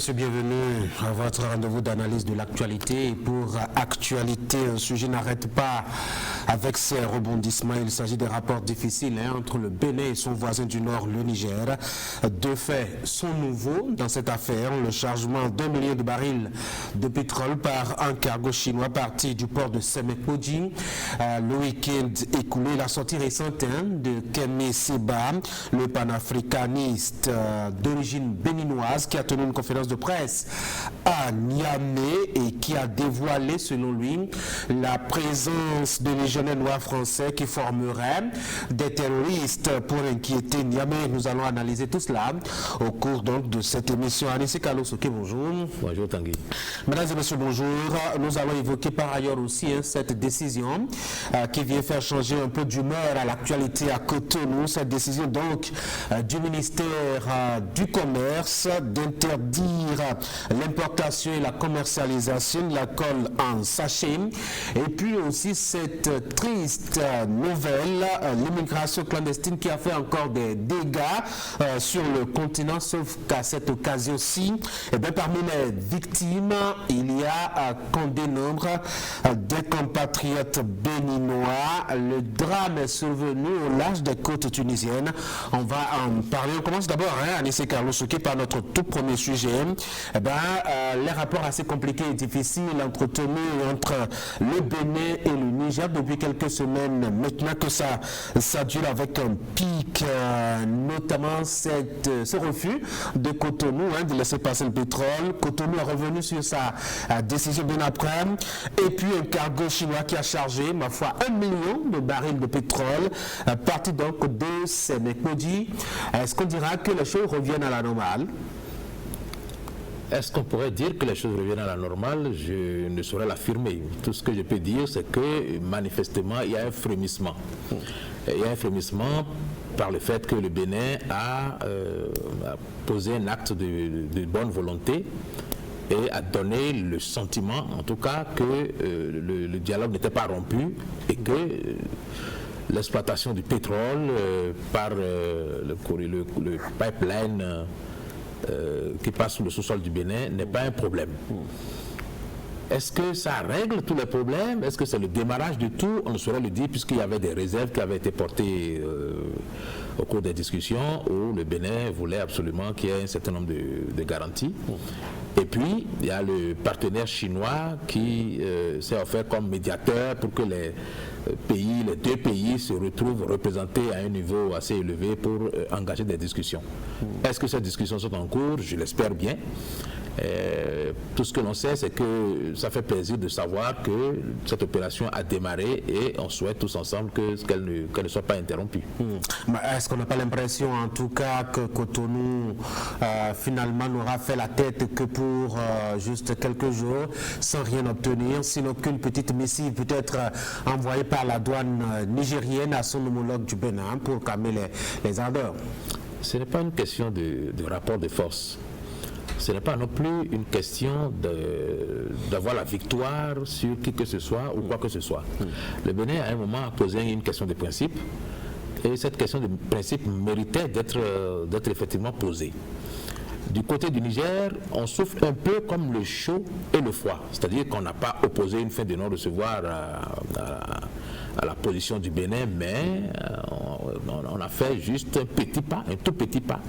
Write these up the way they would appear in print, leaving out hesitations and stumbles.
messieurs, bienvenue à votre rendez-vous d'analyse de l'actualité. Pour actualité, un sujet n'arrête pas avec ses rebondissements. Il s'agit des rapports difficiles entre le Bénin et son voisin du Nord, le Niger. Deux faits sont nouveaux dans cette affaire. Le chargement d'1 million de barils de pétrole par un cargo chinois parti du port de Semekoji. Le week-end écoulé, la sortie récente de Kemi Seba, le panafricaniste d'origine béninoise, qui a tenu une conférence de presse à Niamey et qui a dévoilé, selon lui, la présence de légionnaires noirs français qui formeraient des terroristes pour inquiéter Niamey. Nous allons analyser tout cela au cours donc de cette émission. Anissé Kalosoke, bonjour. Bonjour Tanguy. Mesdames et messieurs, bonjour. Nous allons évoquer par ailleurs aussi cette décision qui vient faire changer un peu d'humeur à l'actualité à Cotonou. Cette décision donc du ministère du Commerce d'interdire l'importation et la commercialisation de l'alcool en sachet. Et puis aussi cette triste nouvelle, l'immigration clandestine qui a fait encore des dégâts sur le continent, sauf qu'à cette occasion-ci, parmi les victimes, il y a qu'on dénombre des compatriotes béninois. Le drame est survenu au large des côtes tunisiennes. On va en parler. On commence d'abord, Anissé Kalosoke, par notre tout premier sujet. Les rapports assez compliqués et difficiles entretenus entre le Bénin et le Niger depuis quelques semaines. Maintenant que ça dure avec un pic, notamment ce refus de Cotonou de laisser passer le pétrole. Cotonou est revenu sur sa décision bien après. Et puis un cargo chinois qui a chargé, ma foi, 1 million de barils de pétrole, parti donc de Semekoji. Est-ce qu'on dira que les choses reviennent à la normale? Est-ce qu'on pourrait dire que les choses reviennent à la normale? Je ne saurais l'affirmer. Tout ce que je peux dire, c'est que manifestement, il y a un frémissement. Il y a un frémissement par le fait que le Bénin a posé un acte de bonne volonté et a donné le sentiment, en tout cas, que le dialogue n'était pas rompu et que l'exploitation du pétrole par le pipeline qui passe sous le sous-sol du Bénin n'est pas un problème. Est-ce que ça règle tous les problèmes? Est-ce que c'est le démarrage de tout? On ne saurait le dire puisqu'il y avait des réserves qui avaient été portées au cours des discussions où le Bénin voulait absolument qu'il y ait un certain nombre de garanties. Et puis, il y a le partenaire chinois qui s'est offert comme médiateur pour que les deux pays se retrouvent représentés à un niveau assez élevé pour engager des discussions. Est-ce que ces discussions sont en cours? Je l'espère bien. Tout ce que l'on sait, c'est que ça fait plaisir de savoir que cette opération a démarré et on souhaite tous ensemble qu'elle ne soit pas interrompue. Est-ce qu'on n'a pas l'impression, en tout cas, que Cotonou finalement n'aura fait la tête que pour juste quelques jours, sans rien obtenir, sinon qu'une petite missive peut-être envoyée par la douane nigérienne à son homologue du Bénin pour calmer les ardeurs? Ce n'est pas une question de rapport de force. Ce n'est pas non plus une question d'avoir la victoire sur qui que ce soit ou quoi que ce soit. Le Bénin, à un moment, a posé une question de principe et cette question de principe méritait d'être effectivement posée. Du côté du Niger, on souffre un peu comme le chaud et le froid, c'est-à-dire qu'on n'a pas opposé une fin de non-recevoir à la position du Bénin, mais on a fait juste un petit pas, un tout petit pas,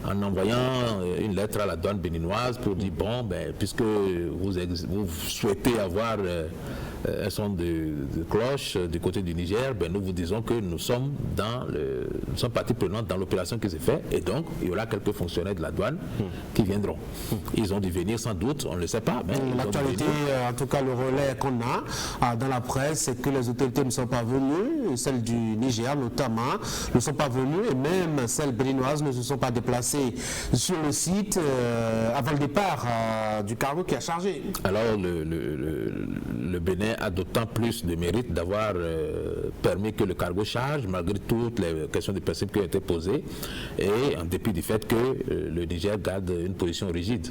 en envoyant une lettre à la douane béninoise pour dire bon, puisque vous souhaitez avoir un son de cloche du côté du Niger, nous vous disons que nous sommes partie prenante dans l'opération qui s'est faite et donc il y aura quelques fonctionnaires de la douane qui viendront. Ils ont dû venir sans doute, on ne le sait pas. L'actualité, en tout cas le relais qu'on a dans la presse, c'est que les autorités ne sont pas venues, celles du Niger notamment ne sont pas venues et même celles béninoises ne se sont pas déplacées sur le site avant le départ du cargo qui a chargé. Alors le Bénin a d'autant plus de mérite d'avoir permis que le cargo charge malgré toutes les questions de principe qui ont été posées et en dépit du fait que le Niger garde une position rigide.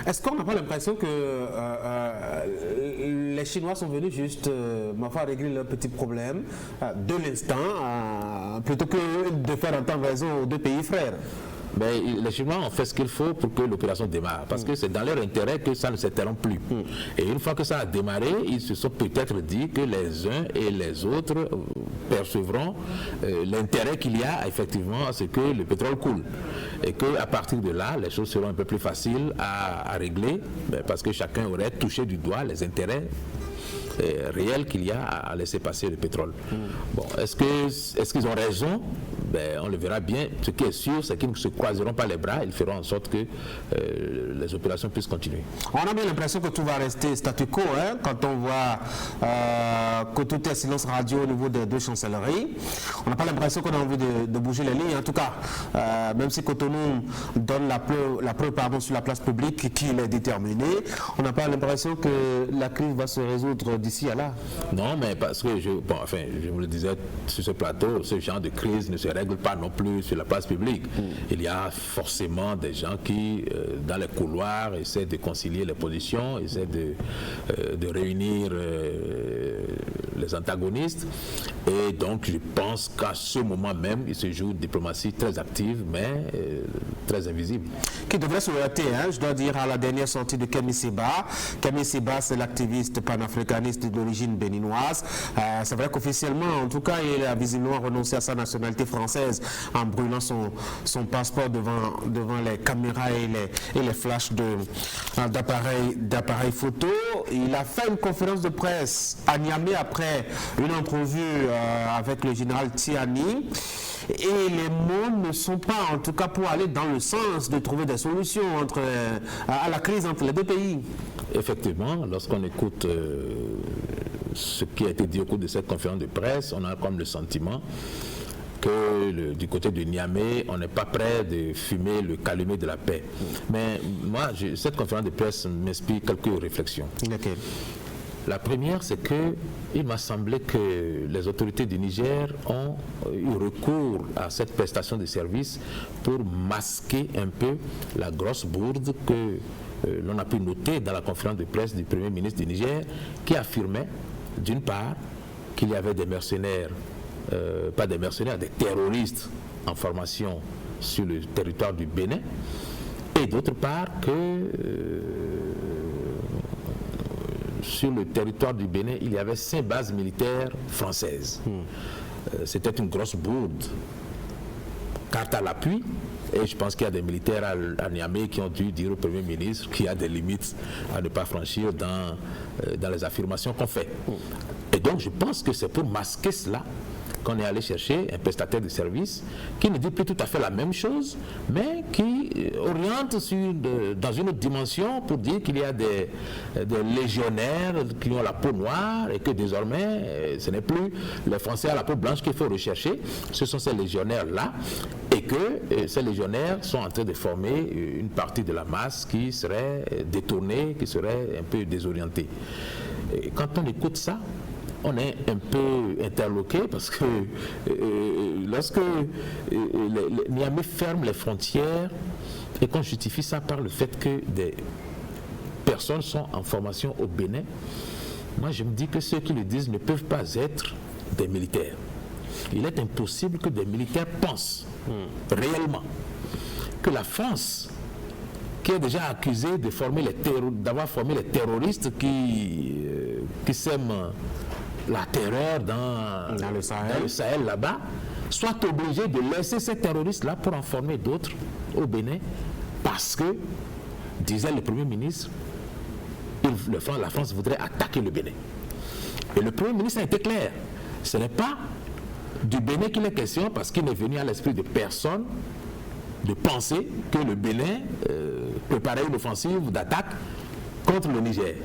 Est-ce qu'on n'a pas l'impression que les Chinois sont venus juste régler leurs petits problèmes de l'instant plutôt que de faire entendre raison aux deux pays frères? Mais les Chinois ont fait ce qu'il faut pour que l'opération démarre, parce que c'est dans leur intérêt que ça ne s'interrompt plus. Et une fois que ça a démarré, ils se sont peut-être dit que les uns et les autres percevront l'intérêt qu'il y a effectivement à ce que le pétrole coule. Et qu'à partir de là, les choses seront un peu plus faciles à régler, parce que chacun aurait touché du doigt les intérêts réel qu'il y a à laisser passer le pétrole. Bon, est-ce qu'ils ont raison? On le verra bien. Ce qui est sûr, c'est qu'ils ne se croiseront pas les bras. Ils feront en sorte que les opérations puissent continuer. On a bien l'impression que tout va rester statu quo, hein, quand on voit que tout est silence radio au niveau des deux chancelleries. On n'a pas l'impression qu'on a envie de bouger les lignes. En tout cas, même si Cotonou donne la preuve sur la place publique qu'il est déterminé, on n'a pas l'impression que la crise va se résoudre d'ici à là. Non, mais parce que je vous le disais sur ce plateau, ce genre de crise ne se règle pas non plus sur la place publique. Il y a forcément des gens qui, dans les couloirs, essaient de concilier les positions, essaient de réunir les antagonistes. Et donc, je pense qu'à ce moment même, il se joue une diplomatie très active, mais très invisible. Qui devrait se heurter, hein, je dois dire, à la dernière sortie de Kémy Séba. Kémy Séba, c'est l'activiste panafricaniste d'origine béninoise. C'est vrai qu'officiellement, en tout cas, il a visiblement renoncé à sa nationalité française en brûlant son passeport devant les caméras et les flashs d'appareils photo. Il a fait une conférence de presse à Niamey après une entrevue avec le général Tiani. Et les mots ne sont pas, en tout cas, pour aller dans le sens de trouver des solutions à la crise entre les deux pays. Effectivement, lorsqu'on écoute ce qui a été dit au cours de cette conférence de presse, on a comme le sentiment que du côté de Niamey, on n'est pas prêt de fumer le calumet de la paix. Mais moi, cette conférence de presse m'inspire quelques réflexions. Okay. La première, c'est qu'il m'a semblé que les autorités du Niger ont eu recours à cette prestation de service pour masquer un peu la grosse bourde que l'on a pu noter dans la conférence de presse du Premier ministre du Niger, qui affirmait, d'une part, qu'il y avait des mercenaires, pas des mercenaires, des terroristes en formation sur le territoire du Bénin, et d'autre part que sur le territoire du Bénin, il y avait 5 bases militaires françaises. C'était une grosse bourde. Carte à l'appui, et je pense qu'il y a des militaires à Niamey qui ont dû dire au Premier ministre qu'il y a des limites à ne pas franchir dans les affirmations qu'on fait. Et donc je pense que c'est pour masquer cela qu'on est allé chercher un prestataire de service qui ne dit plus tout à fait la même chose, mais qui oriente dans une autre dimension pour dire qu'il y a des légionnaires qui ont la peau noire et que désormais, ce n'est plus les Français à la peau blanche qu'il faut rechercher, ce sont ces légionnaires-là, et que ces légionnaires sont en train de former une partie de la masse qui serait détournée, qui serait un peu désorientée. Et quand on écoute ça, on est un peu interloqué parce que lorsque Niamey ferme les frontières et qu'on justifie ça par le fait que des personnes sont en formation au Bénin, moi je me dis que ceux qui le disent ne peuvent pas être des militaires. Il est impossible que des militaires pensent réellement que la France, qui est déjà accusée d'avoir formé les terroristes qui sèment la terreur dans le Sahel là-bas, soit obligé de laisser ces terroristes-là pour en former d'autres au Bénin, parce que, disait le Premier ministre, la France voudrait attaquer le Bénin. Et le Premier ministre a été clair, ce n'est pas du Bénin qu'il est question, parce qu'il n'est venu à l'esprit de personne de penser que le Bénin préparait une offensive d'attaque contre le Niger.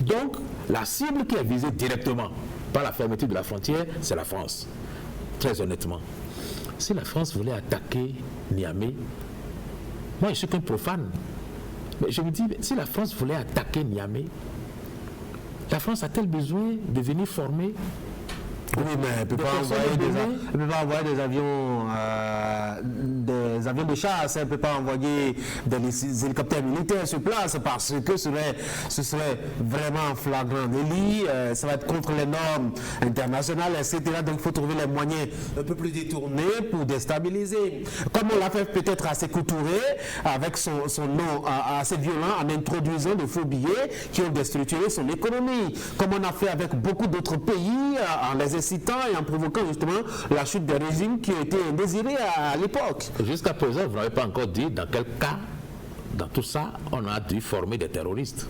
Donc, la cible qui est visée directement par la fermeture de la frontière, c'est la France. Très honnêtement. Si la France voulait attaquer Niamey, moi je suis qu'un profane, mais je me dis, si la France voulait attaquer Niamey, la France a-t-elle besoin de venir former? Oui, mais elle ne peut pas envoyer des avions des avions de chasse, on ne peut pas envoyer des hélicoptères militaires sur place parce que ce serait vraiment flagrant délit, ça va être contre les normes internationales, etc. Donc il faut trouver les moyens un peu plus détournés pour déstabiliser. Comme on l'a fait peut-être à Sékou Touré, avec son nom assez violent, en introduisant de faux billets qui ont déstructuré son économie. Comme on a fait avec beaucoup d'autres pays, en les incitant et en provoquant justement la chute des régimes qui ont été indésirés à l'époque. Jusqu'à présent, vous n'avez pas encore dit dans quel cas, dans tout ça, on a dû former des terroristes.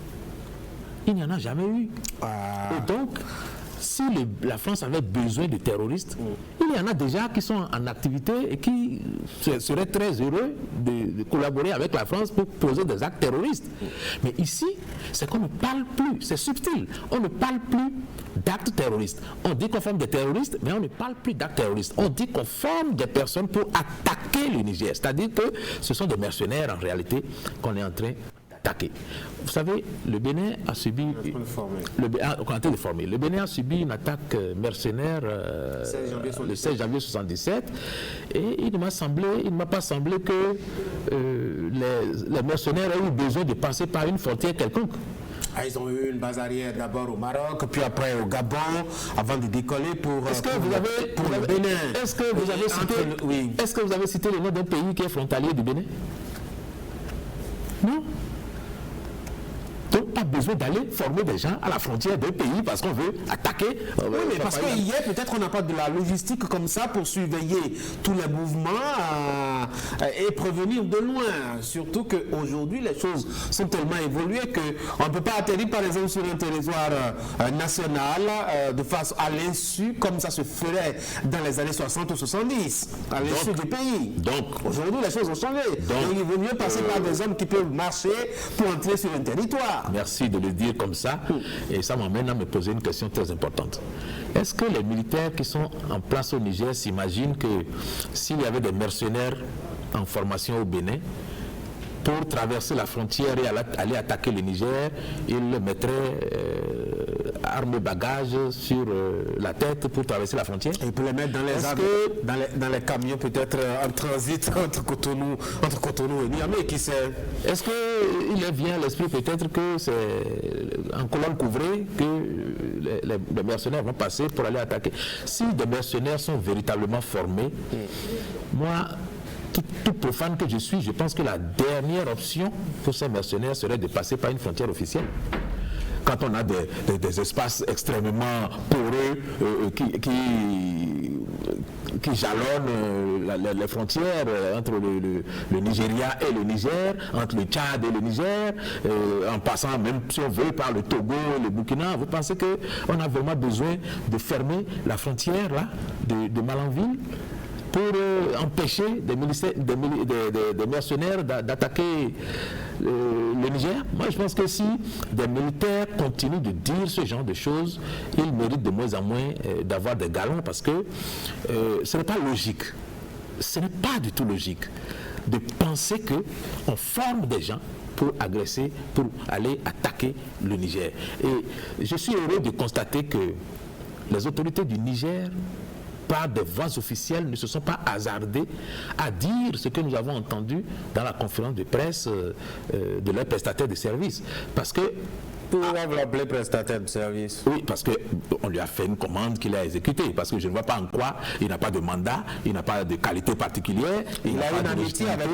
Il n'y en a jamais eu. Et donc, si la France avait besoin de terroristes, il y en a déjà qui sont en activité et qui seraient très heureux de collaborer avec la France pour poser des actes terroristes. Mais ici, c'est qu'on ne parle plus, c'est subtil, on ne parle plus d'actes terroristes. On dit qu'on forme des terroristes, mais on ne parle plus d'actes terroristes. On dit qu'on forme des personnes pour attaquer le Niger. C'est-à-dire que ce sont des mercenaires en réalité qu'on est en train d'attaquer. Vous savez, le Bénin a subi... Le Bénin a subi une attaque mercenaire le 16 janvier 1977 et il ne m'a pas semblé que les mercenaires aient eu besoin de passer par une frontière quelconque. Ils ont eu une base arrière d'abord au Maroc, puis après au Gabon, avant de décoller pour le Bénin. Est-ce que vous avez cité le nom d'un pays qui est frontalier du Bénin? Non. Donc, pas besoin d'aller former des gens à la frontière d'un pays parce qu'on veut attaquer. Oui, mais parce qu'hier, peut-être on n'a pas de la logistique comme ça pour surveiller tous les mouvements et prévenir de loin. Surtout qu'aujourd'hui, les choses sont tellement évoluées qu'on ne peut pas atterrir, par exemple, sur un territoire national de face à l'insu, comme ça se ferait dans les années 60 ou 70, à l'insu du pays. Donc, aujourd'hui, les choses ont changé. Donc il vaut mieux passer par des hommes qui peuvent marcher pour entrer sur un territoire. Merci de le dire comme ça. Et ça m'amène à me poser une question très importante. Est-ce que les militaires qui sont en place au Niger s'imaginent que s'il y avait des mercenaires en formation au Bénin, pour traverser la frontière et aller attaquer le Niger, ils mettraient armes bagages sur la tête pour traverser la frontière? Et pour les mettre dans les camions peut-être en transit entre Cotonou et Niamey, qui sait? Est-ce qu'il vient à l'esprit peut-être que c'est en colonne couvrée que les mercenaires vont passer pour aller attaquer? Si des mercenaires sont véritablement formés, moi, tout profane que je suis, je pense que la dernière option pour ces mercenaires serait de passer par une frontière officielle. Quand on a des espaces extrêmement poreux qui jalonnent les frontières entre le Nigeria et le Niger, entre le Tchad et le Niger, en passant même si on veut par le Togo et le Burkina, vous pensez qu'on a vraiment besoin de fermer la frontière là, de Malanville pour empêcher des mercenaires d'attaquer le Niger? Moi, je pense que si des militaires continuent de dire ce genre de choses, ils méritent de moins en moins d'avoir des galons parce que ce n'est pas logique. Ce n'est pas du tout logique de penser qu'on forme des gens pour agresser, pour aller attaquer le Niger. Et je suis heureux de constater que les autorités du Niger, par des voix officielles, ne se sont pas hasardés à dire ce que nous avons entendu dans la conférence de presse de leur prestataire de service. Parce que... Pourquoi vous l'appelez prestataire de service? Oui, parce qu'on lui a fait une commande qu'il a exécutée. Parce que je ne vois pas en quoi il n'a pas de mandat, il n'a pas de qualité particulière. Il a une amitié avec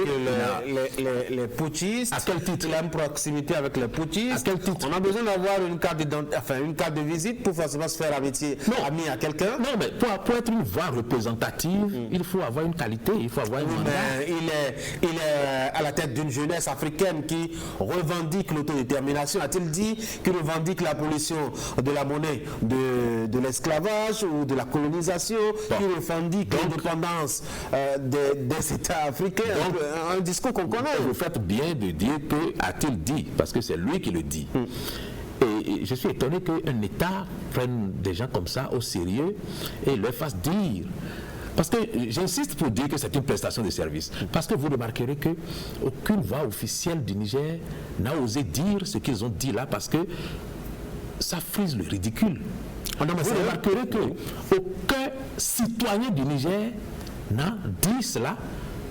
les putschistes. À quel titre? Il a une proximité avec les putschistes. À quel titre? On a besoin d'avoir une carte de visite pour forcément se faire ami à quelqu'un. Non, mais pour être une voix représentative, il faut avoir une qualité, il faut avoir un mandat. Il est à la tête d'une jeunesse africaine qui revendique l'autodétermination. A-t-il dit qui revendique l'abolition de la monnaie de l'esclavage ou de la colonisation, qui revendique l'indépendance des États africains, un discours qu'on connaît. Vous faites bien de dire que a-t-il dit, parce que c'est lui qui le dit. Et je suis étonné qu'un État prenne des gens comme ça au sérieux et leur fasse dire. Parce que j'insiste pour dire que c'est une prestation de service. Parce que vous remarquerez qu'aucune voix officielle du Niger n'a osé dire ce qu'ils ont dit là, parce que ça frise le ridicule. Vous remarquerez qu'aucun citoyen du Niger n'a dit cela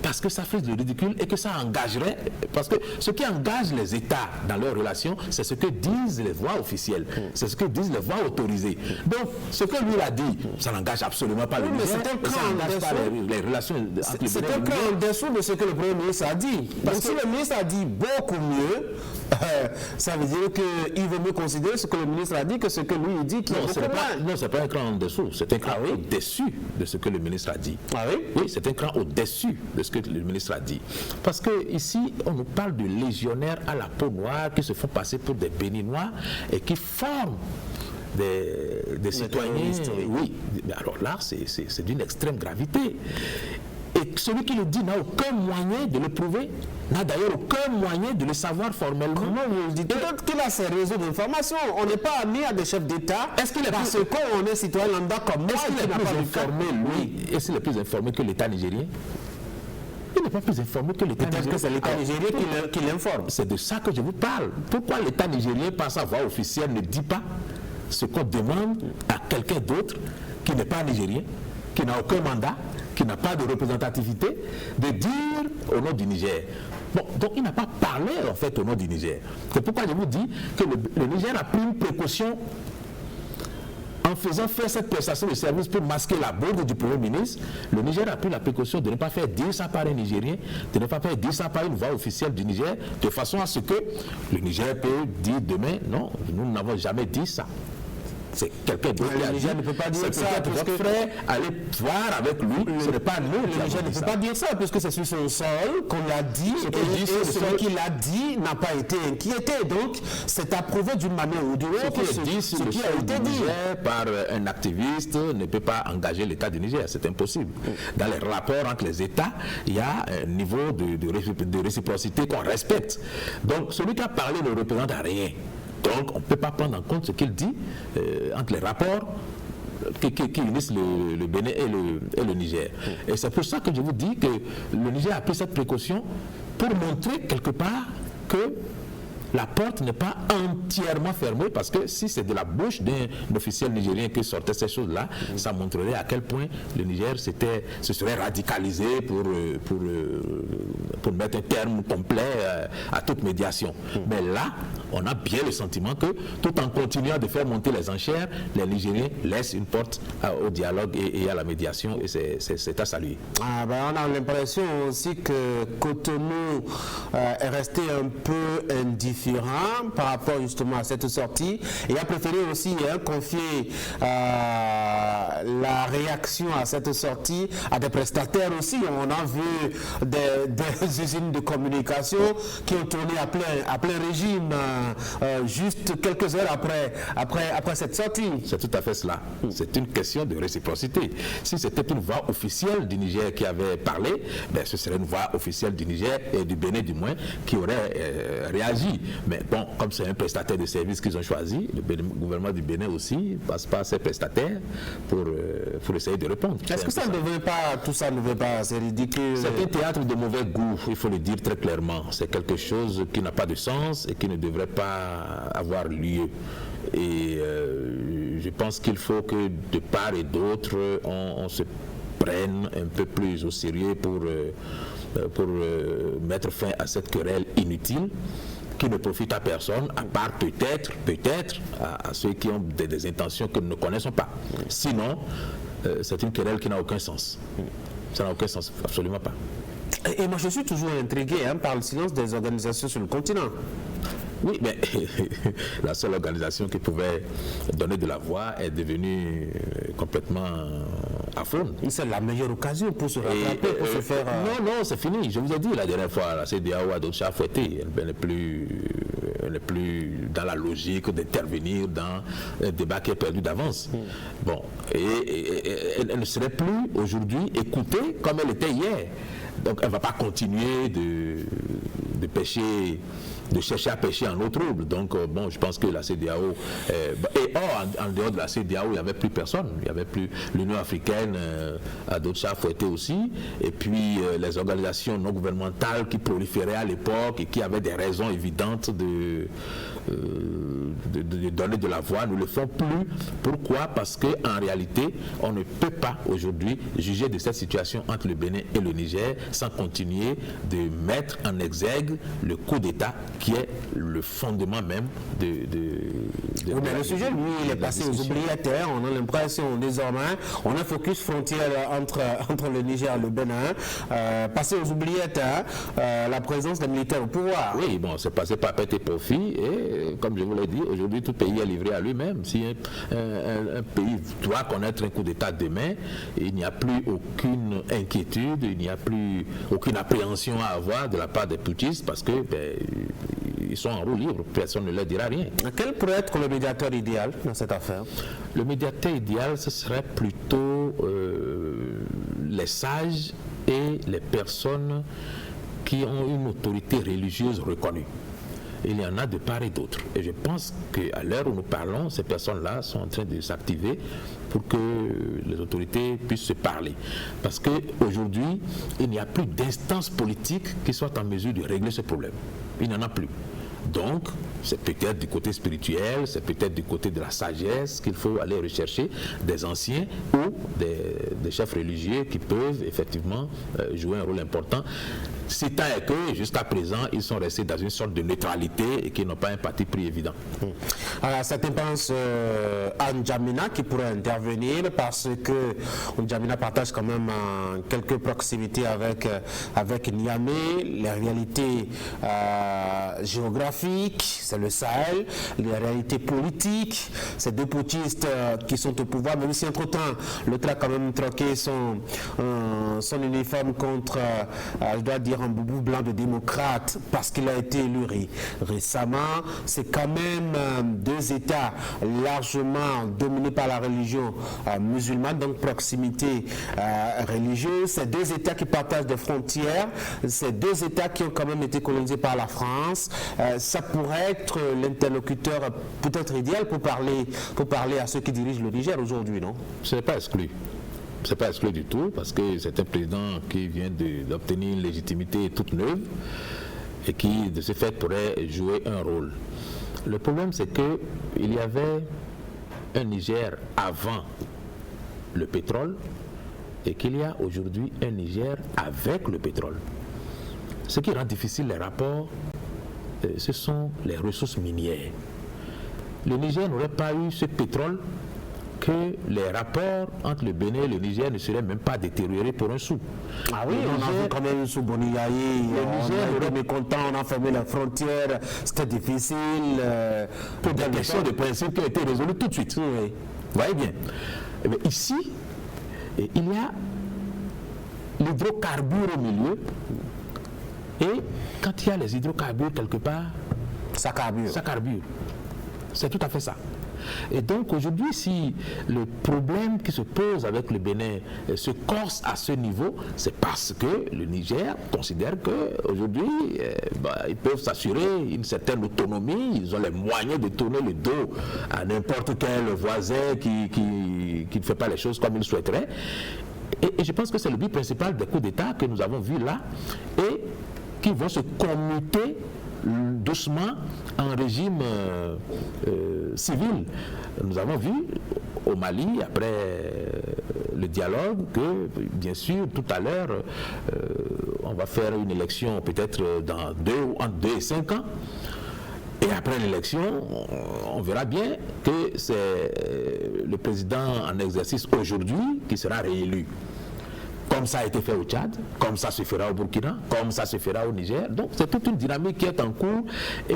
parce que ça fait le ridicule et que ça engagerait, parce que ce qui engage les États dans leurs relations, c'est ce que disent les voix officielles, c'est ce que disent les voix autorisées. Donc, ce que lui a dit, ça n'engage absolument pas le Niger, c'est un cran ça n'engage pas les relations entre les C'est un cran en dessous de ce que le Premier ministre a dit. Parce que si le ministre a dit beaucoup mieux, ça veut dire qu'il vaut mieux considérer ce que le ministre a dit que ce que lui il dit qui est beaucoup moins. Non, c'est pas un cran en dessous, c'est un cran au-dessus de ce que le ministre a dit. Ah oui? Oui, c'est un cran au-dessus de ce que le ministre a dit. Parce que ici, on nous parle de légionnaires à la peau noire qui se font passer pour des Béninois et qui forment des citoyens. Oui, mais alors là, c'est d'une extrême gravité. Et celui qui le dit n'a aucun moyen de le prouver, n'a d'ailleurs aucun moyen de le savoir formellement. Comment vous le dites? Peut-être qu'il a ses réseaux d'information. On n'est pas amis à des chefs d'État. Est-ce qu'il est parce qu'on est citoyen lambda comme moi? Est-ce qu'il est plus informé, lui? Est-ce qu'il est plus informé que l'État nigérien? Il n'est pas plus informé que l'État nigérien. Parce que c'est l'État nigérien qui l'informe. C'est de ça que je vous parle. Pourquoi l'État nigérien, par sa voix officielle, ne dit pas ce qu'on demande à quelqu'un d'autre qui n'est pas nigérien, qui n'a aucun mandat, qui n'a pas de représentativité, de dire au nom du Niger? Bon, donc il n'a pas parlé en fait au nom du Niger. C'est pourquoi je vous dis que le Niger a pris une précaution en faisant faire cette prestation de service pour masquer la bourde du Premier ministre. Le Niger a pris la précaution de ne pas faire dire ça par un Nigérien, de ne pas faire dire ça par une voix officielle du Niger, de façon à ce que le Niger peut dire demain, non, nous n'avons jamais dit ça. C'est quelqu'un d'autre qui a dit. Ne peut pas dire c'est ça peut-être votre frère, allez voir avec lui, ce n'est pas nous. Le Niger ne peut pas dire ça, puisque c'est sur son sol qu'on l'a dit, et celui qui l'a dit n'a pas été inquiété. Donc, c'est approuvé d'une manière ou d'une autre. Ce qui a été dit par un activiste ne peut pas engager l'État du Niger, c'est impossible. Dans les rapports entre les États, il y a un niveau de réciprocité qu'on respecte. Donc, celui qui a parlé ne représente rien. Donc, on ne peut pas prendre en compte ce qu'il dit entre les rapports qui unissent le Bénin et le Niger. Et c'est pour ça que je vous dis que le Niger a pris cette précaution pour montrer quelque part que la porte n'est pas entièrement fermée, parce que si c'est de la bouche d'un officiel nigérien que sortaient ces choses-là, ça montrerait à quel point le Niger se serait radicalisé pour mettre un terme complet à toute médiation. Mais là, on a bien le sentiment que tout en continuant de faire monter les enchères, les Nigériens laissent une porte au dialogue et à la médiation, et c'est à saluer. On a l'impression aussi que Cotonou est resté un peu indifférent par rapport justement à cette sortie, et a préféré aussi confier la réaction à cette sortie à des prestataires aussi. On a vu des usines de communication qui ont tourné à plein régime juste quelques heures après cette sortie. C'est tout à fait cela. C'est une question de réciprocité. Si c'était une voix officielle du Niger qui avait parlé, ben ce serait une voix officielle du Niger et du Bénin du moins qui aurait réagi. Mais bon, comme c'est un prestataire de service qu'ils ont choisi, le gouvernement du Bénin aussi passe par ses prestataires pour essayer de répondre. Est-ce que ça ne devrait pas, tout ça ne devrait pas, c'est ridicule? C'est un théâtre de mauvais goût, il faut le dire très clairement. C'est quelque chose qui n'a pas de sens et qui ne devrait pas avoir lieu. Et je pense qu'il faut que de part et d'autre, on se prenne un peu plus au sérieux pour mettre fin à cette querelle inutile qui ne profite à personne, à part peut-être à ceux qui ont des intentions que nous ne connaissons pas. Sinon, c'est une querelle qui n'a aucun sens. Ça n'a aucun sens, absolument pas. Et moi, je suis toujours intrigué par le silence des organisations sur le continent. Oui, mais la seule organisation qui pouvait donner de la voix est devenue complètement aphone. C'est la meilleure occasion pour se rattraper, pour se faire... Non, c'est fini. Je vous ai dit la dernière fois, la CEDEAO a d'autres chats à fouetter. Elle n'est plus dans la logique d'intervenir dans un débat qui est perdu d'avance. Bon, et elle ne serait plus aujourd'hui écoutée comme elle était hier. Donc elle ne va pas continuer de pêcher de chercher à pêcher en eau trouble. Donc, bon, je pense que la CEDEAO... en dehors de la CEDEAO, il n'y avait plus personne. Il n'y avait plus l'Union africaine à d'autres chats fouettés aussi. Et puis, les organisations non gouvernementales qui proliféraient à l'époque et qui avaient des raisons évidentes de donner de la voix, ne le font plus. Pourquoi? Parce qu'en réalité, on ne peut pas aujourd'hui juger de cette situation entre le Bénin et le Niger sans continuer de mettre en exergue le coup d'État qui est le fondement même de mais le sujet, lui, il est passé aux oubliettes. On a l'impression désormais, on a focus frontière entre le Niger et le Bénin. Passé aux oubliettes, la présence des militaires au pouvoir. Oui, bon, c'est passé par perte et profit. Et comme je vous l'ai dit, aujourd'hui, tout pays est livré à lui-même. Si un pays doit connaître un coup d'État demain, il n'y a plus aucune inquiétude, il n'y a plus aucune appréhension à avoir de la part des putschistes parce que ils sont en roue libre, personne ne leur dira rien. Quel pourrait être le médiateur idéal dans cette affaire? Le médiateur idéal, ce serait plutôt les sages et les personnes qui ont une autorité religieuse reconnue. Il y en a de part et d'autre. Et je pense qu'à l'heure où nous parlons, ces personnes-là sont en train de s'activer pour que les autorités puissent se parler. Parce qu'aujourd'hui, il n'y a plus d'instance politique qui soit en mesure de régler ce problème. Il n'y en a plus. Donc, c'est peut-être du côté spirituel, c'est peut-être du côté de la sagesse qu'il faut aller rechercher des anciens ou des chefs religieux qui peuvent effectivement jouer un rôle important. C'est tant est que, jusqu'à présent, ils sont restés dans une sorte de neutralité et qui n'ont pas un parti pris évident. Alors, certains pensent à N'Djamena qui pourrait intervenir parce que N'Djamena partage quand même quelques proximités avec Niamey, les réalités géographiques, c'est le Sahel, les réalités politiques, ces deux putschistes qui sont au pouvoir, même si entre-temps, l'autre a quand même troqué son uniforme contre, je dois dire, un boubou blanc de démocrate parce qu'il a été élu récemment. C'est quand même deux États largement dominés par la religion musulmane, donc proximité religieuse. C'est deux États qui partagent des frontières. C'est deux États qui ont quand même été colonisés par la France. Ça pourrait être l'interlocuteur peut-être idéal pour parler à ceux qui dirigent le Niger aujourd'hui, non? Ce n'est pas exclu. Ce n'est pas exclu du tout, parce que c'est un président qui vient d'obtenir une légitimité toute neuve et qui, de ce fait, pourrait jouer un rôle. Le problème, c'est qu'il y avait un Niger avant le pétrole et qu'il y a aujourd'hui un Niger avec le pétrole. Ce qui rend difficile les rapports, ce sont les ressources minières. Le Niger n'aurait pas eu ce pétrole que les rapports entre le Bénin et le Niger ne seraient même pas détériorés pour un sou. Ah oui, on a vu quand même sous Boniaï, on était mécontent, on a fermé la frontière, c'était difficile. Pour des questions de principe qui ont été résolues tout de suite. Oui. Vous voyez bien. Mais ici, il y a l'hydrocarbure au milieu. Et quand il y a les hydrocarbures quelque part, ça carbure. Ça carbure. C'est tout à fait ça. Et donc aujourd'hui, si le problème qui se pose avec le Bénin se corse à ce niveau, c'est parce que le Niger considère qu'aujourd'hui, ils peuvent s'assurer une certaine autonomie, ils ont les moyens de tourner le dos à n'importe quel voisin qui ne fait pas les choses comme il souhaiterait. Et je pense que c'est le but principal des coups d'État que nous avons vus là et qui vont se commuter doucement en régime civil. Nous avons vu au Mali, après le dialogue, que bien sûr, tout à l'heure, on va faire une élection peut-être entre 2 et 5 ans. Et après l'élection, on verra bien que c'est le président en exercice aujourd'hui qui sera réélu. Comme ça a été fait au Tchad, comme ça se fera au Burkina, comme ça se fera au Niger. Donc c'est toute une dynamique qui est en cours et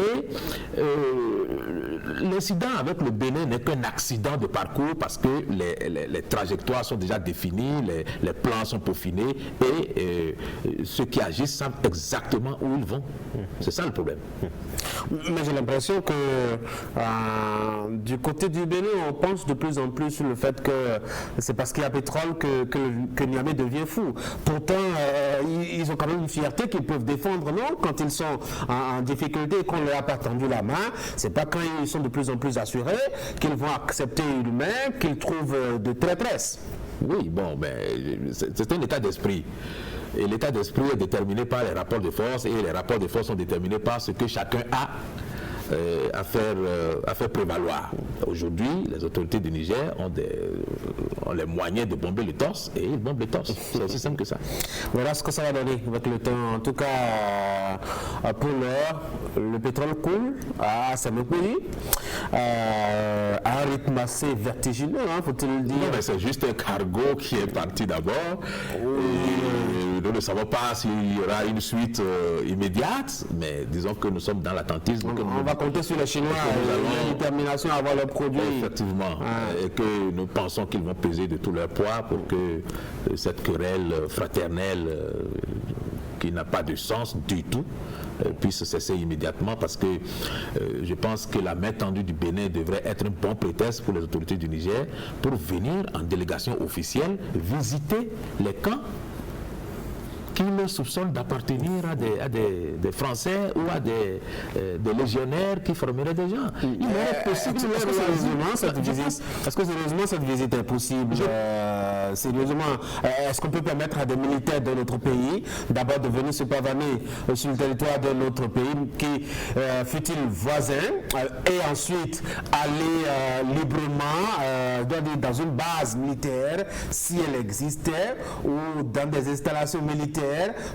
l'incident avec le Bénin n'est qu'un accident de parcours parce que les trajectoires sont déjà définies, les plans sont peaufinés et ceux qui agissent savent exactement où ils vont. C'est ça le problème. Mais j'ai l'impression que du côté du Bénin, on pense de plus en plus sur le fait que c'est parce qu'il y a pétrole que Niamey devient fou. Pourtant, ils ont quand même une fierté qu'ils peuvent défendre, non? Quand ils sont en difficulté et qu'on ne leur a pas tendu la main, c'est pas quand ils sont de plus en plus assurés qu'ils vont accepter une main qu'ils trouvent de traîtresse. Oui, bon, mais c'est un état d'esprit. Et l'état d'esprit est déterminé par les rapports de force et les rapports de force sont déterminés par ce que chacun a à faire prévaloir. Aujourd'hui, les autorités du Niger ont les moyens de bomber le torse et ils bombent le torse. C'est aussi simple que ça. Voilà ce que ça va donner avec le temps. En tout cas, pour l'heure, le pétrole coule à Saint-Mépouy à un rythme assez vertigineux, faut-il le dire. Non, mais c'est juste un cargo qui est parti d'abord. Nous ne savons pas s'il y aura une suite immédiate, mais disons que nous sommes dans l'attentisme. On va compter sur les Chinois et la détermination à avoir leurs produits. Effectivement, et que nous pensons qu'ils vont peser de tout leur poids pour que cette querelle fraternelle qui n'a pas de sens du tout puisse cesser immédiatement, parce que je pense que la main tendue du Bénin devrait être un bon prétexte pour les autorités du Niger pour venir en délégation officielle visiter les camps qui le soupçonnent d'appartenir à des Français ou à des légionnaires qui formeraient des gens. Il est possible. Est-ce que sérieusement cette visite est possible? Sérieusement, est-ce qu'on peut permettre à des militaires de notre pays d'abord de venir se pavaner sur le territoire de notre pays, qui fut-il voisin, et ensuite aller librement dans une base militaire, si elle existait, ou dans des installations militaires,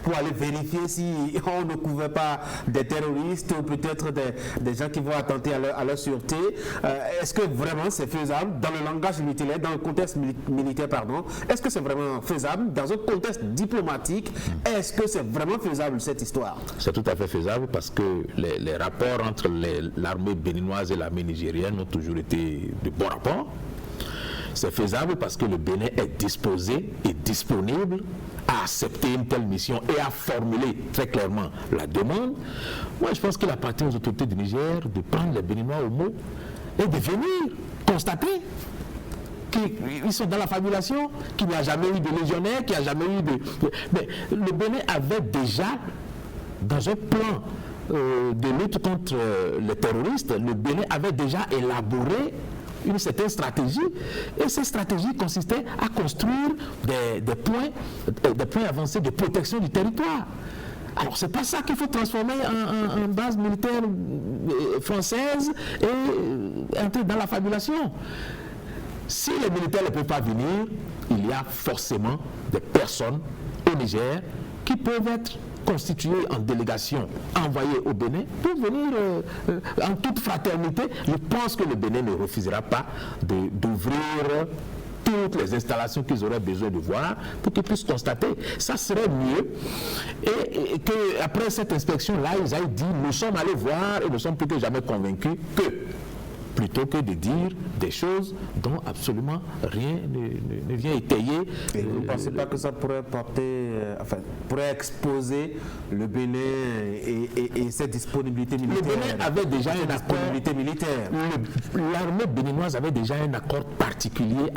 pour aller vérifier si on ne couvrait pas des terroristes ou peut-être des gens qui vont attenter à leur sûreté? Est-ce que vraiment c'est faisable dans le langage militaire, dans le contexte militaire, pardon? Est-ce que c'est vraiment faisable dans un contexte diplomatique? Est-ce que c'est vraiment faisable cette histoire? C'est tout à fait faisable parce que les rapports entre l'armée béninoise et l'armée nigérienne ont toujours été de bons rapports. C'est faisable parce que le Bénin est disposé et disponible à accepter une telle mission et à formuler très clairement la demande. Moi, je pense qu'il appartient aux autorités du Niger de prendre les Béninois au mot et de venir constater qu'ils sont dans la fabulation, qu'il n'y a jamais eu de légionnaires, qu'il n'y a jamais eu de... Mais le Bénin avait déjà, dans un plan de lutte contre les terroristes, le Bénin avait déjà élaboré une certaine stratégie, et cette stratégie consistait à construire des points avancés de protection du territoire. Alors c'est pas ça qu'il faut transformer en base militaire française et entrer dans la fabulation. Si les militaires ne peuvent pas venir, il y a forcément des personnes au Niger qui peuvent être constitués en délégation envoyée au Bénin pour venir en toute fraternité. Je pense que le Bénin ne refusera pas d'ouvrir toutes les installations qu'ils auraient besoin de voir pour qu'ils puissent constater. Ça serait mieux et qu'après cette inspection-là, ils aient dit nous sommes allés voir et nous sommes plus que jamais convaincus que, plutôt que de dire des choses dont absolument rien ne vient étayer. Et vous ne pensez pas que ça pourrait pourrait exposer le Bénin et cette disponibilité militaire? Le Bénin avait déjà un accord militaire. L'armée béninoise avait déjà un accord particulier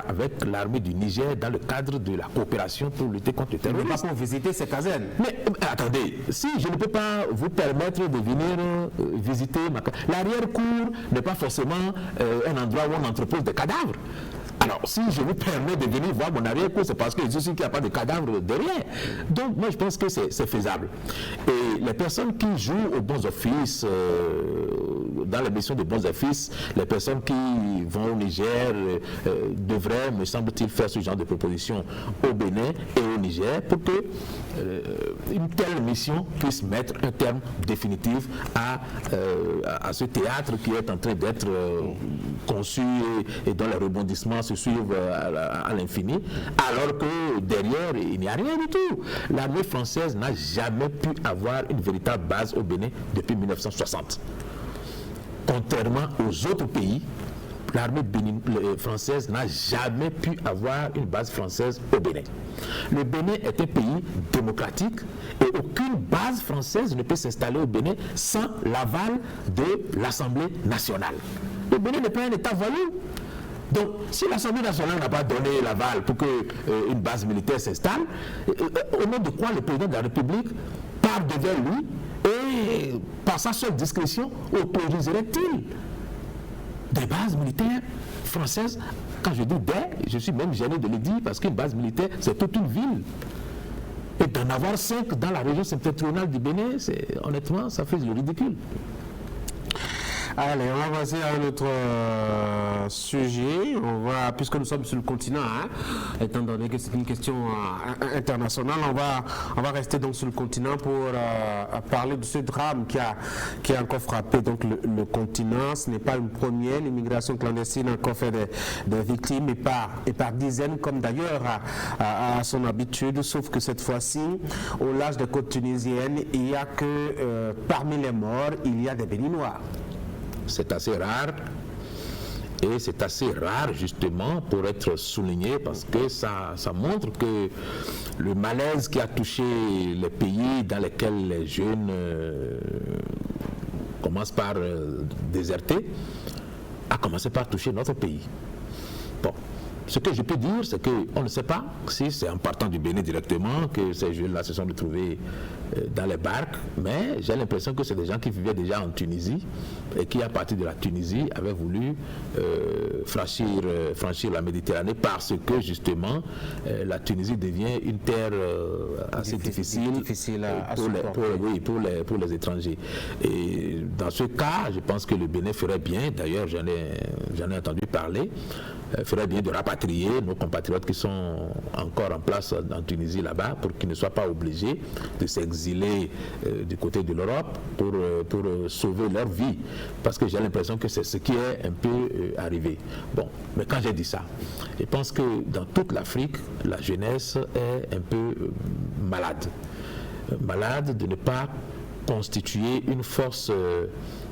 avec l'armée du Niger dans le cadre de la coopération pour lutter contre le terrorisme. Mais pas pour visiter ces casernes. Mais attendez, si je ne peux pas vous permettre de venir visiter l'arrière-cour n'est pas forcément un endroit où on entrepose des cadavres. Alors, si je vous permets de venir voir mon arrière-cour, c'est parce que je suis sûr qu'il n'y a pas de cadavre derrière. Donc, moi, je pense que c'est faisable. Et les personnes qui jouent aux bons offices, dans les missions de bons offices, les personnes qui vont au Niger devraient, me semble-t-il, faire ce genre de propositions au Bénin et au Niger pour que une telle mission puisse mettre un terme définitif à ce théâtre qui est en train d'être conçu et dont les rebondissements se suivent à l'infini, alors que derrière, il n'y a rien du tout. L'armée française n'a jamais pu avoir une véritable base au Bénin depuis 1960. contrairement aux autres pays, l'armée française n'a jamais pu avoir une base française au Bénin. Le Bénin est un pays démocratique et aucune base française ne peut s'installer au Bénin sans l'aval de l'Assemblée nationale. Le Bénin n'est pas un État voyou. Donc, si l'Assemblée nationale n'a pas donné l'aval pour qu'une base militaire s'installe, au nom de quoi le président de la République part devant lui et, par sa seule discrétion, autoriserait-il des bases militaires françaises? Quand je dis des, je suis même gêné de le dire parce qu'une base militaire, c'est toute une ville. Et d'en avoir 5 dans la région septentrionale du Bénin, honnêtement, ça fait le ridicule. Allez, on va passer à un autre sujet. Puisque nous sommes sur le continent, étant donné que c'est une question internationale, on va rester donc sur le continent pour parler de ce drame qui a encore frappé donc le continent. Ce n'est pas une première. L'immigration clandestine a encore fait des victimes et par dizaines, comme d'ailleurs à son habitude, sauf que cette fois-ci, au large des côtes tunisiennes, il n'y a que parmi les morts, il y a des Béninois. C'est assez rare et c'est assez rare justement pour être souligné parce que ça montre que le malaise qui a touché les pays dans lesquels les jeunes commencent par déserter a commencé par toucher notre pays. Bon. Ce que je peux dire, c'est qu'on ne sait pas si c'est en partant du Bénin directement que ces jeunes-là se sont retrouvés dans les barques, mais j'ai l'impression que c'est des gens qui vivaient déjà en Tunisie et qui, à partir de la Tunisie, avaient voulu franchir la Méditerranée parce que, justement, la Tunisie devient une terre assez difficile pour les étrangers. Et dans ce cas, je pense que le Bénin ferait bien, d'ailleurs j'en ai entendu parler, ferait bien de rapatrier nos compatriotes qui sont encore en place en Tunisie là-bas pour qu'ils ne soient pas obligés de s'exiler du côté de l'Europe pour sauver leur vie. Parce que j'ai l'impression que c'est ce qui est un peu arrivé. Bon, mais quand j'ai dit ça, je pense que dans toute l'Afrique, la jeunesse est un peu malade. Malade de ne pas constituer une force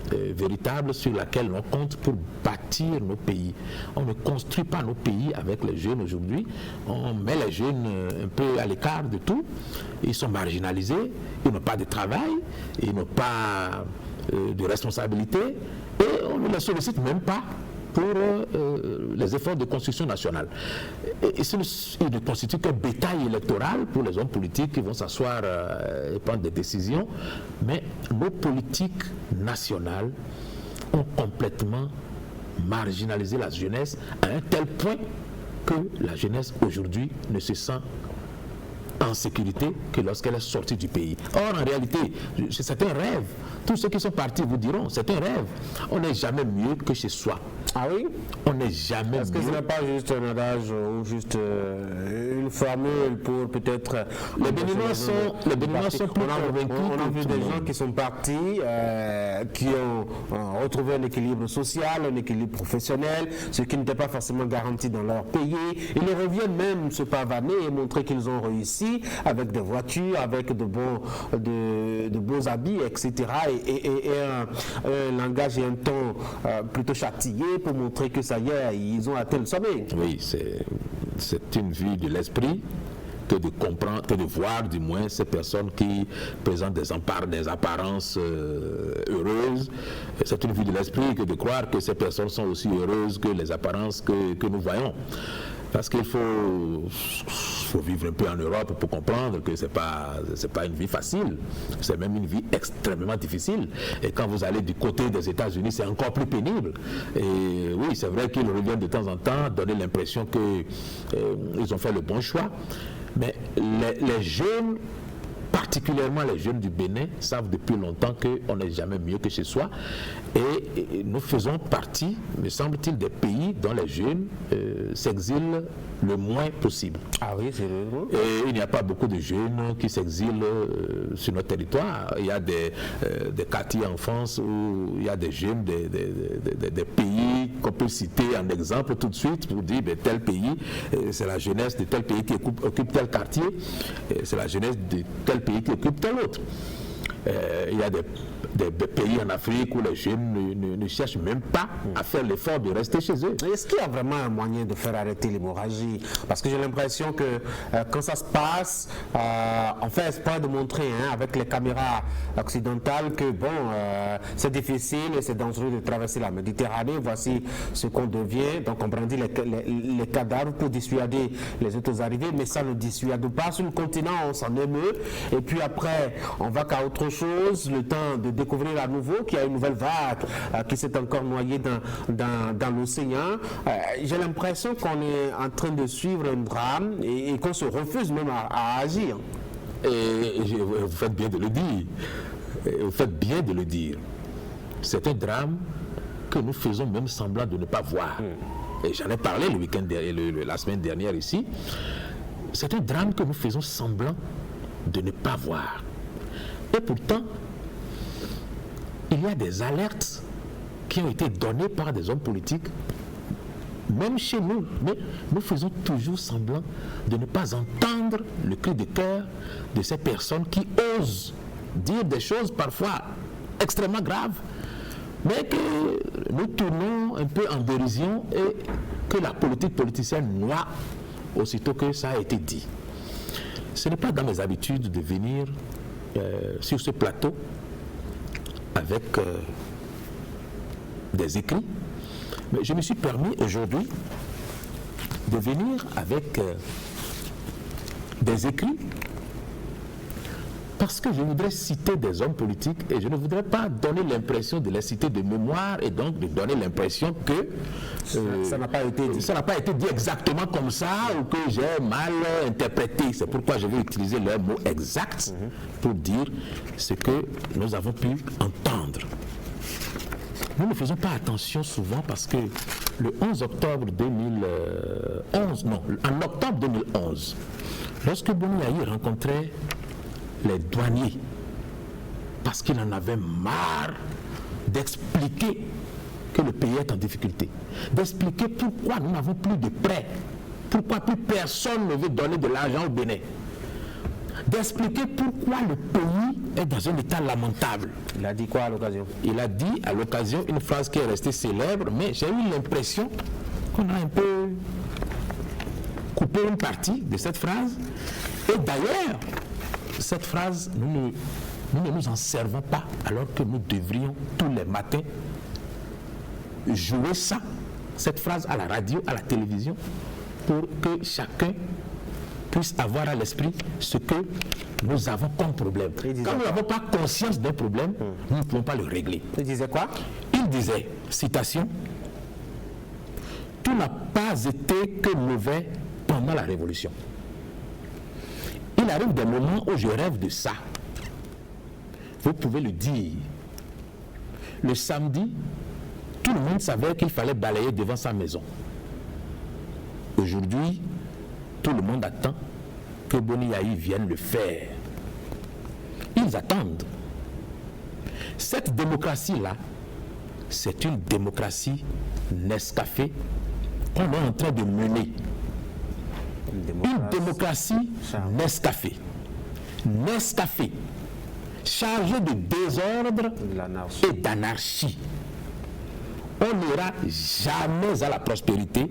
véritable sur laquelle on compte pour bâtir nos pays. On ne construit pas nos pays avec les jeunes aujourd'hui. On met les jeunes un peu à l'écart de tout. Ils sont marginalisés, ils n'ont pas de travail, ils n'ont pas de responsabilité et on ne les sollicite même pas pour les efforts de construction nationale. Et il ne constitue qu'un bétail électoral pour les hommes politiques qui vont s'asseoir et prendre des décisions. Mais nos politiques nationales ont complètement marginalisé la jeunesse à un tel point que la jeunesse aujourd'hui ne se sent en sécurité que lorsqu'elle est sortie du pays. Or, en réalité, c'est un rêve. Tous ceux qui sont partis vous diront, c'est un rêve. On n'est jamais mieux que chez soi. Ah oui? On n'est jamais mieux. Est-ce que ce n'est pas juste un adage ou juste une formule pour peut-être... Les Béninois sont plus convaincus. On a vu des gens qui sont partis, qui ont retrouvé un équilibre social, un équilibre professionnel, ce qui n'était pas forcément garanti dans leur pays. Ils reviennent même se pavaner et montrer qu'ils ont réussi avec des voitures, avec de beaux habits, etc. Et un langage et un ton plutôt châtié pour montrer que ça y est, ils ont atteint le sommet. Oui, c'est une vue de l'esprit que de comprendre, que de voir du moins ces personnes qui présentent des apparences heureuses. C'est une vue de l'esprit que de croire que ces personnes sont aussi heureuses que les apparences que nous voyons. Parce qu'il faut vivre un peu en Europe pour comprendre que c'est pas une vie facile, c'est même une vie extrêmement difficile. Et quand vous allez du côté des États-Unis, c'est encore plus pénible. Et oui, c'est vrai qu'ils reviennent de temps en temps donner l'impression qu'ils ont fait le bon choix. Mais les jeunes, particulièrement les jeunes du Bénin, savent depuis longtemps qu'on n'est jamais mieux que chez soi. Et nous faisons partie, me semble-t-il, des pays dont les jeunes s'exilent le moins possible. Ah oui, c'est vrai. Et il n'y a pas beaucoup de jeunes qui s'exilent sur notre territoire. Il y a des quartiers en France où il y a des jeunes des pays qu'on peut citer en exemple tout de suite pour dire tel pays, c'est la jeunesse de tel pays qui occupe tel quartier, c'est la jeunesse de tel pays qui occupe tel autre. Il y a des des pays en Afrique où les jeunes ne cherchent même pas à faire l'effort de rester chez eux. Est-ce qu'il y a vraiment un moyen de faire arrêter l'hémorragie? Parce que j'ai l'impression que quand ça se passe, on fait espoir de montrer avec les caméras occidentales que bon, c'est difficile et c'est dangereux de traverser la Méditerranée. Voici ce qu'on devient. Donc on brandit les cadavres pour dissuader les autres arrivées, mais ça ne dissuade pas. Sur le continent, on s'en émeut. Et puis après, on va qu'à autre chose, le temps de découvrir à nouveau qu'il y a une nouvelle vague qui s'est encore noyée dans l'océan. J'ai l'impression qu'on est en train de suivre un drame et qu'on se refuse même à agir. Et vous faites bien de le dire. Vous faites bien de le dire. C'est un drame que nous faisons même semblant de ne pas voir. Et j'en ai parlé le week-end la semaine dernière ici. C'est un drame que nous faisons semblant de ne pas voir. Et pourtant, il y a des alertes qui ont été données par des hommes politiques, même chez nous, mais nous faisons toujours semblant de ne pas entendre le cri de cœur de ces personnes qui osent dire des choses parfois extrêmement graves, mais que nous tournons un peu en dérision et que la politique politicienne noie aussitôt que ça a été dit. Ce n'est pas dans mes habitudes de venir sur ce plateau avec des écrits, mais je me suis permis aujourd'hui de venir avec des écrits parce que je voudrais citer des hommes politiques et je ne voudrais pas donner l'impression de les citer de mémoire et donc de donner l'impression que ça n'a pas été dit. Ça n'a pas été dit exactement comme ça ou que j'ai mal interprété. C'est pourquoi je vais utiliser leurs mots exacts pour dire ce que nous avons pu entendre. Nous ne faisons pas attention souvent parce que le 11 octobre 2011, non, en octobre 2011, lorsque Boni Yayi rencontrait les douaniers, parce qu'il en avait marre d'expliquer que le pays est en difficulté, d'expliquer pourquoi nous n'avons plus de prêts, pourquoi plus personne ne veut donner de l'argent au Bénin, d'expliquer pourquoi le pays est dans un état lamentable. Il a dit quoi à l'occasion? Il a dit à l'occasion une phrase qui est restée célèbre, mais j'ai eu l'impression qu'on a un peu coupé une partie de cette phrase. Et d'ailleurs, cette phrase, nous ne nous en servons pas, alors que nous devrions tous les matins jouer ça, cette phrase à la radio, à la télévision, pour que chacun puisse avoir à l'esprit ce que nous avons comme problème. Quand nous n'avons pas conscience d'un problème, nous ne pouvons pas le régler. Il disait quoi? Il disait, citation, « Tout n'a pas été que mauvais pendant la Révolution. Il arrive des moments où je rêve de ça. Vous pouvez le dire. Le samedi, tout le monde savait qu'il fallait balayer devant sa maison. Aujourd'hui, tout le monde attend que Boni Yayi vienne le faire. Ils attendent. Cette démocratie-là, c'est une démocratie Nescafé qu'on est en train de mener. Une démocratie Nescafé. Nescafé, chargé de désordre et d'anarchie. On n'ira jamais à la prospérité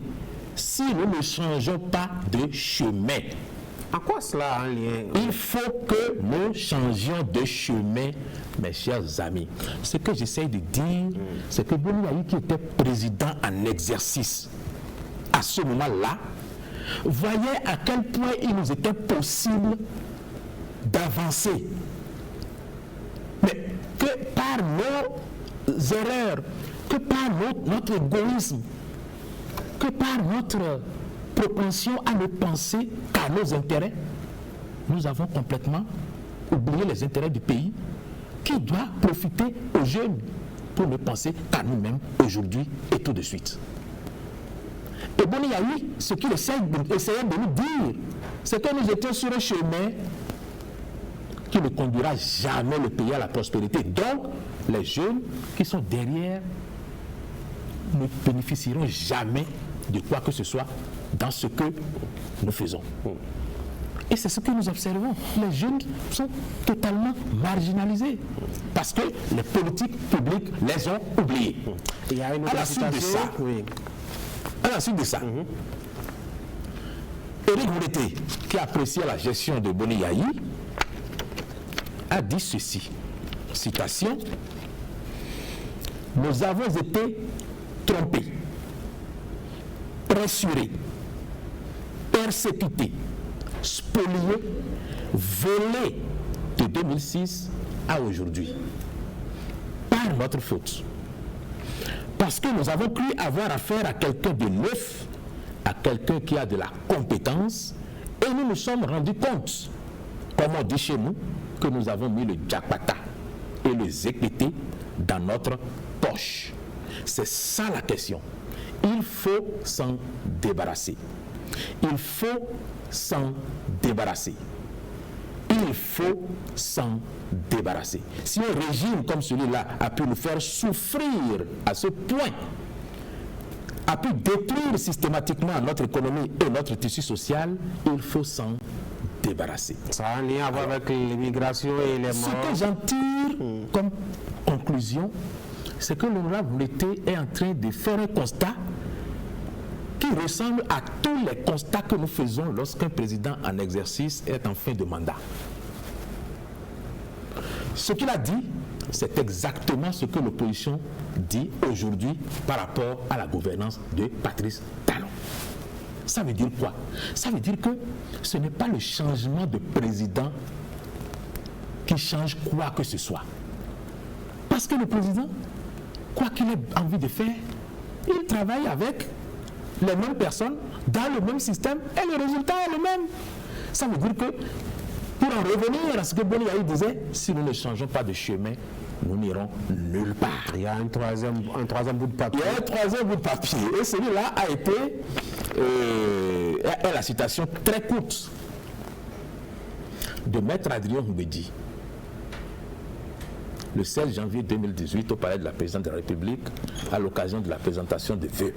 si nous ne changeons pas de chemin. En quoi cela a un lien? Il faut que nous changions de chemin, mes chers amis. Ce que j'essaie de dire, c'est que Boni Yayi, qui était président en exercice à ce moment-là, voyait à quel point il nous était possible d'avancer. Mais que par nos erreurs, que par notre égoïsme, que par notre propension à ne penser qu'à nos intérêts, nous avons complètement oublié les intérêts du pays qui doit profiter aux jeunes pour ne penser qu'à nous-mêmes aujourd'hui et tout de suite. Et Boni Yayi, ce qu'il essayait de nous dire, c'est que nous étions sur un chemin qui ne conduira jamais le pays à la prospérité. Donc, les jeunes qui sont derrière ne bénéficieront jamais de quoi que ce soit dans ce que nous faisons. Et c'est ce que nous observons. Les jeunes sont totalement marginalisés parce que les politiques publiques les ont oubliés. Il y a une autre À la suite de ça, Éric Mouleté, qui appréciait la gestion de Boni Yayi, a dit ceci, citation, « Nous avons été trompés, pressurés, persécutés, spoliés, volés de 2006 à aujourd'hui, par notre faute. Parce que nous avons cru avoir affaire à quelqu'un de neuf, à quelqu'un qui a de la compétence, et nous nous sommes rendus compte, comme on dit chez nous, que nous avons mis le jackpata et le zékété dans notre poche. C'est ça la question. Il faut s'en débarrasser. Il faut s'en débarrasser. Il faut s'en débarrasser. Si un régime comme celui-là a pu nous faire souffrir à ce point, a pu détruire systématiquement notre économie et notre tissu social, il faut s'en débarrasser. Ça a un lien à voir avec l'immigration et les morts. Ce que j'en tire comme conclusion, c'est que l'honorable Mouleté est en train de faire un constat qui ressemble à tous les constats que nous faisons lorsqu'un président en exercice est en fin de mandat. Ce qu'il a dit, c'est exactement ce que l'opposition dit aujourd'hui par rapport à la gouvernance de Patrice Talon. Ça veut dire quoi? Ça veut dire que ce n'est pas le changement de président qui change quoi que ce soit. Parce que le président, quoi qu'il ait envie de faire, il travaille avec les mêmes personnes dans le même système et le résultat est le même. Ça veut dire que, pour en revenir à ce que Boni Yayi disait, si nous ne changeons pas de chemin, nous n'irons nulle part. Il y a un troisième bout de papier. Il y a un troisième bout de papier. Et celui-là a été la citation très courte de Maître Adrien Mbedi, le 16 janvier 2018 au palais de la présidente de la République à l'occasion de la présentation des vœux.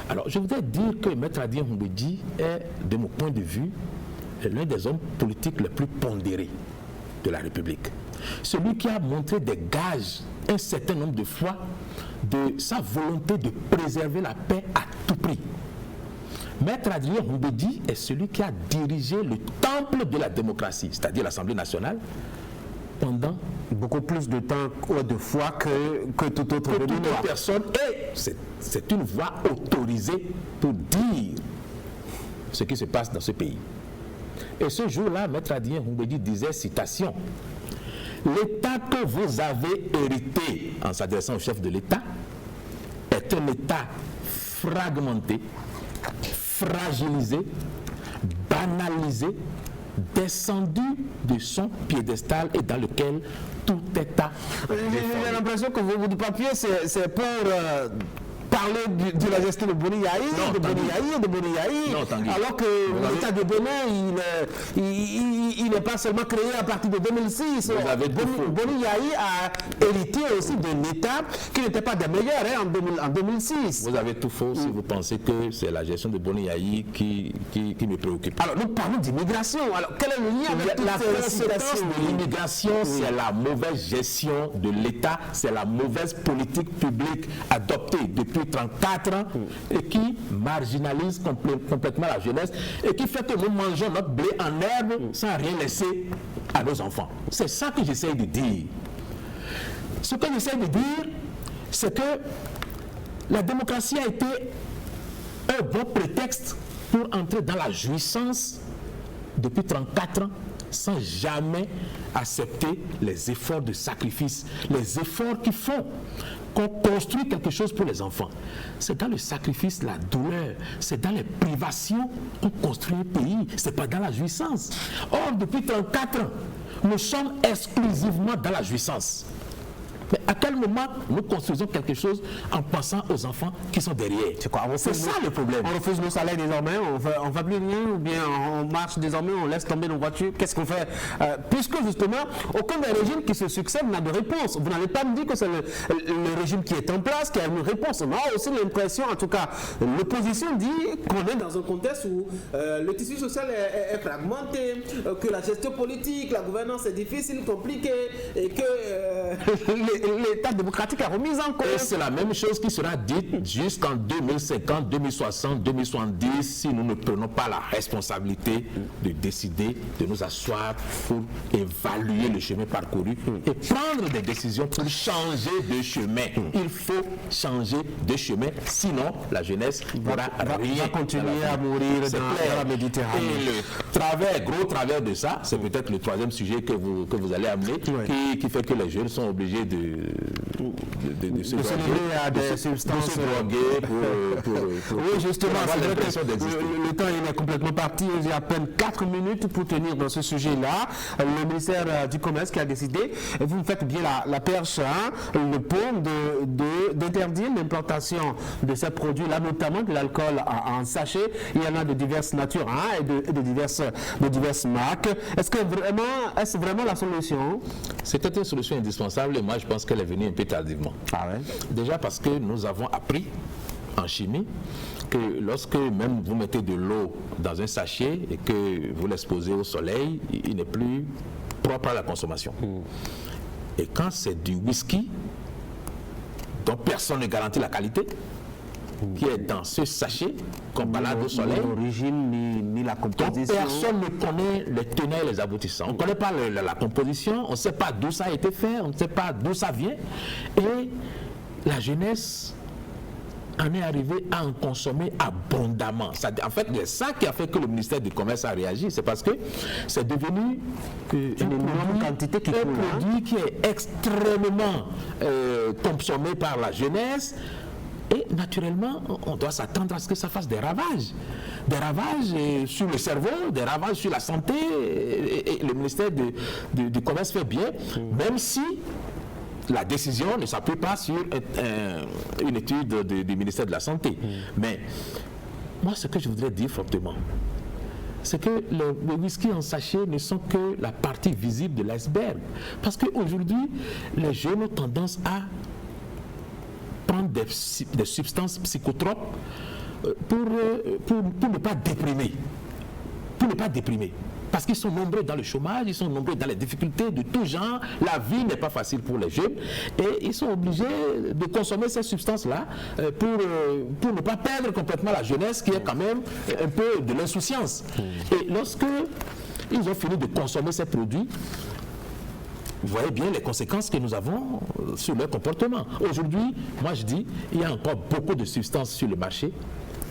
Alors, je voudrais dire que Maître Adrien Mbedi est, de mon point de vue, l'un des hommes politiques les plus pondérés de la République. Celui qui a montré des gages un certain nombre de fois de sa volonté de préserver la paix à tout prix. Maître Adrien Mbedi est celui qui a dirigé le temple de la démocratie, c'est-à-dire l'Assemblée nationale, pendant beaucoup plus de temps ou de fois que toute autre personne. Et c'est une voix autorisée pour dire ce qui se passe dans ce pays. Et ce jour-là, Maître Adrien Mbedi disait, citation, « L'État que vous avez hérité, en s'adressant au chef de l'État, est un État fragmenté, fragilisé, banalisé, descendu de son piédestal et dans lequel tout est à défendre. » J'ai l'impression que vos bouts de papier, c'est pour parler de la gestion de Boni Yayi, alors que l'État de Bénin, il n'est pas seulement créé à partir de 2006. Boni Yayi a hérité aussi d'un État qui n'était pas des meilleurs en 2006. Vous avez tout faux si vous pensez que c'est la gestion de Boni Yayi qui me préoccupe. Alors nous parlons d'immigration. Alors quel est le lien avec la conséquence de l'immigration? C'est la mauvaise gestion de l'État, c'est la mauvaise politique publique adoptée depuis 34 ans et qui marginalise complètement la jeunesse et qui fait que nous mangeons notre blé en herbe sans rien laisser à nos enfants. C'est ça que j'essaie de dire. Ce que j'essaie de dire, c'est que la démocratie a été un bon prétexte pour entrer dans la jouissance depuis 34 ans sans jamais accepter les efforts de sacrifice, les efforts qui font qu'on construit quelque chose pour les enfants. C'est dans le sacrifice, la douleur, c'est dans les privations qu'on construit un pays, c'est pas dans la jouissance. Or, depuis 34 ans, nous sommes exclusivement dans la jouissance. Mais à quel moment nous construisons quelque chose en pensant aux enfants qui sont derrière? C'est ça le problème. On refuse nos salaires désormais, on va plus rien, ou bien on marche désormais, on laisse tomber nos voitures. Qu'est-ce qu'on fait? Puisque justement, aucun des régimes qui se succèdent n'a de réponse. Vous n'allez pas me dire que c'est le régime qui est en place qui a une réponse. On a aussi l'impression, en tout cas, l'opposition dit qu'on est dans un contexte où le tissu social est fragmenté, que la gestion politique, la gouvernance est difficile, compliquée, et que l'État démocratique a remis en cause. Et c'est la même chose qui sera dite jusqu'en 2050, 2060, 2070 si nous ne prenons pas la responsabilité de décider, de nous asseoir pour évaluer le chemin parcouru et prendre des décisions pour changer de chemin. Il faut changer de chemin, sinon la jeunesse va continuer à mourir dans la Méditerranée. Et le gros travers de ça, c'est peut-être le troisième sujet que vous allez amener, qui fait que les jeunes sont obligés de se droguer à des substances oui, justement, le temps il est complètement parti. Il y a à peine 4 minutes pour tenir dans ce sujet-là. Le ministère du Commerce qui a décidé, vous me faites bien la perche, le pont d'interdire l'implantation de ces produits-là, notamment de l'alcool en sachet. Il y en a de diverses natures et de diverses marques. Est-ce vraiment la solution? C'était une solution indispensable et moi je pense qu'elle est venue un peu tardivement. Déjà parce que nous avons appris en chimie que lorsque même vous mettez de l'eau dans un sachet et que vous l'exposez au soleil, il n'est plus propre à la consommation. Et quand c'est du whisky dont personne ne garantit la qualité, qui est dans ce sachet qu'on balade au soleil, l'origine ni la composition. Personne ne connaît les tenants et les aboutissants. On ne connaît pas la composition, on ne sait pas d'où ça a été fait, on ne sait pas d'où ça vient. Et la jeunesse en est arrivée à en consommer abondamment. En fait, c'est ça qui a fait que le ministère du Commerce a réagi. C'est parce que c'est devenu un produit qui est extrêmement consommé par la jeunesse. Et naturellement, on doit s'attendre à ce que ça fasse des ravages. Des ravages sur le cerveau, des ravages sur la santé. Et le ministère du Commerce fait bien, même si la décision ne s'appuie pas sur une étude du ministère de la Santé. Mais moi, ce que je voudrais dire fortement, c'est que les whisky en sachet ne sont que la partie visible de l'iceberg. Parce qu'aujourd'hui, les jeunes ont tendance à prendre des substances psychotropes pour ne pas déprimer. Pour ne pas déprimer. Parce qu'ils sont nombreux dans le chômage, ils sont nombreux dans les difficultés de tout genre. La vie n'est pas facile pour les jeunes et ils sont obligés de consommer ces substances-là pour ne pas perdre complètement la jeunesse qui est quand même un peu de l'insouciance. Et lorsque ils ont fini de consommer ces produits, vous voyez bien les conséquences que nous avons sur leur comportement. Aujourd'hui, moi je dis, il y a encore beaucoup de substances sur le marché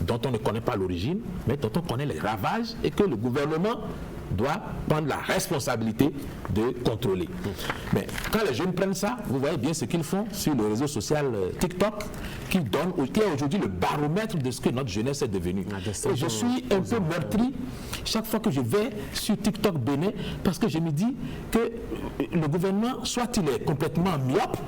dont on ne connaît pas l'origine, mais dont on connaît les ravages et que le gouvernement doit prendre la responsabilité de contrôler. Mais quand les jeunes prennent ça, vous voyez bien ce qu'ils font sur le réseau social TikTok, qui est aujourd'hui le baromètre de ce que notre jeunesse est devenue. Et je suis un peu meurtri chaque fois que je vais sur TikTok Bénin, parce que je me dis que le gouvernement, soit il est complètement myope,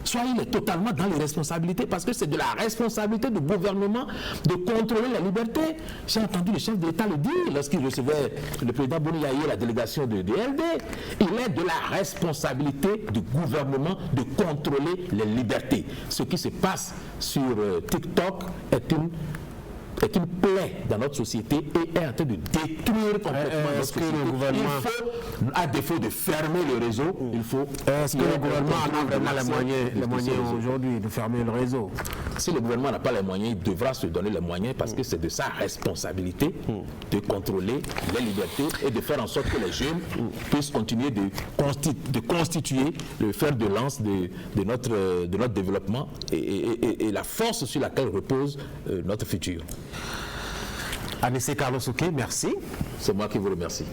soit il est totalement dans les responsabilités, parce que c'est de la responsabilité du gouvernement de contrôler la liberté. J'ai entendu le chef de l'État le dire lorsqu'il recevait le président Boniaïe et la délégation de DLD. Il est de la responsabilité du gouvernement de contrôler les libertés. Ce qui se passe sur TikTok est une plaie dans notre société et est en train de détruire complètement notre société. Il faut, à défaut de fermer le réseau, il faut... Est-ce que le gouvernement a vraiment les moyens aujourd'hui de fermer le réseau? Si le gouvernement n'a pas les moyens, il devra se donner les moyens, parce que c'est de sa responsabilité de contrôler les libertés et de faire en sorte que les jeunes puissent continuer de constituer le fer de lance de notre développement et la force sur laquelle repose notre futur. Anissé Carlos Souké, merci. C'est moi qui vous remercie.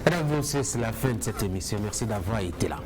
Mesdames et messieurs, c'est la fin de cette émission. Merci d'avoir été là.